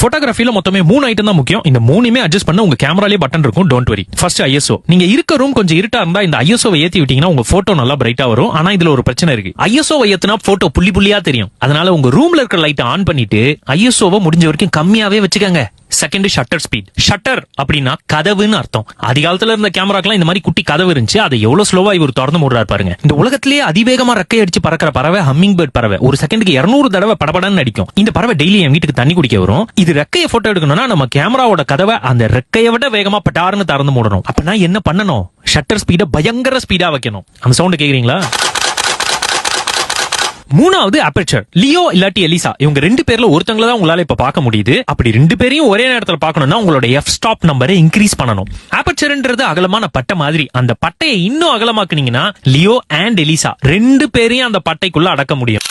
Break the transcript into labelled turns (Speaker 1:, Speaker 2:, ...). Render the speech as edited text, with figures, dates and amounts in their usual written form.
Speaker 1: போட்டோகிராஃபில மொத்தமே 3 ஐட்டம் தான் முக்கியம். இந்த 3மே அட்ஜஸ்ட் பண்ண உங்க கேமராலே பட்டன் இருக்கும். Don't worry. First ISO. நீங்க இருக்க ரூம் கொஞ்சம் இருட்டா இருந்தா இந்த ISO-வை ஏத்தி விட்டீங்கன்னா உங்க போட்டோ நல்லா பிரைட்டா வரும். ஆனா இதுல ஒரு பிரச்சனை இருக்கு. ISO-வை ஏத்துனா போட்டோ புள்ளி புள்ளியா தெரியும். அதனால உங்க ரூம்ல இருக்கிற லைட் ஆன் பண்ணிட்டு ISO-வை முடிஞ்ச வரைக்கும் கம்மியாவே வச்சுக்கங்க. Second shutter speed. ஷட்டர் அப்படின்னா கதவுன்னு அர்த்தம். அதிகாலத்துல இருந்த கேமராக்கெல்லாம் இந்த மாதிரி குட்டி கதவு இருந்துச்சு. அதை எவ்வளவு ஸ்லோவா இவர் திறந்து மூடுறாரு பாருங்க. இந்த உலகத்திலேயே அதிவேகமா ரெக்கை அடிச்சு பறக்கிற பறவை ஹம்மிங் பேர்ட் பறவை. ஒரு செகண்டுக்கு 200 தடவை படபடன்னு அடிக்கும். இந்த பறவை டெய்லி என் வீட்டுக்கு தண்ணி குடிக்க வரும். இது ரெக்கைய போட்டோ எடுக்கணும்னா நம்ம கேமராவோட கதவை அந்த ரெக்கையை விட வேகமா பட்டாருன்னு திறந்து மூடணும். அப்பனா என்ன பண்ணணும்? ஷட்டர் ஸ்பீட பயங்கர ஸ்பீடா வைக்கணும். அந்த சவுண்ட் கேக்குறீங்களா? மூணாவது அபர்ச்சர். லியோ இல்லாட்டி எலிசா, இவங்க 2 பேர்ல ஒருத்தங்கள தான் உங்களால இப்ப பார்க்க முடியுது. அப்படி 2 பேரையும் ஒரே நேரத்துல பார்க்கணும்னா உங்களோட f-stop நம்பரை இன்க்ரீஸ் பண்ணணும். அபர்ச்சர்ன்றது அகலமான பட்டை மாதிரி. அந்த பட்டையை இன்னும் அகலமாக்குனீங்கன்னா லியோ அண்ட் எலிசா 2 பேரையும் அந்த பட்டைக்குள்ள அடக்க முடியும்.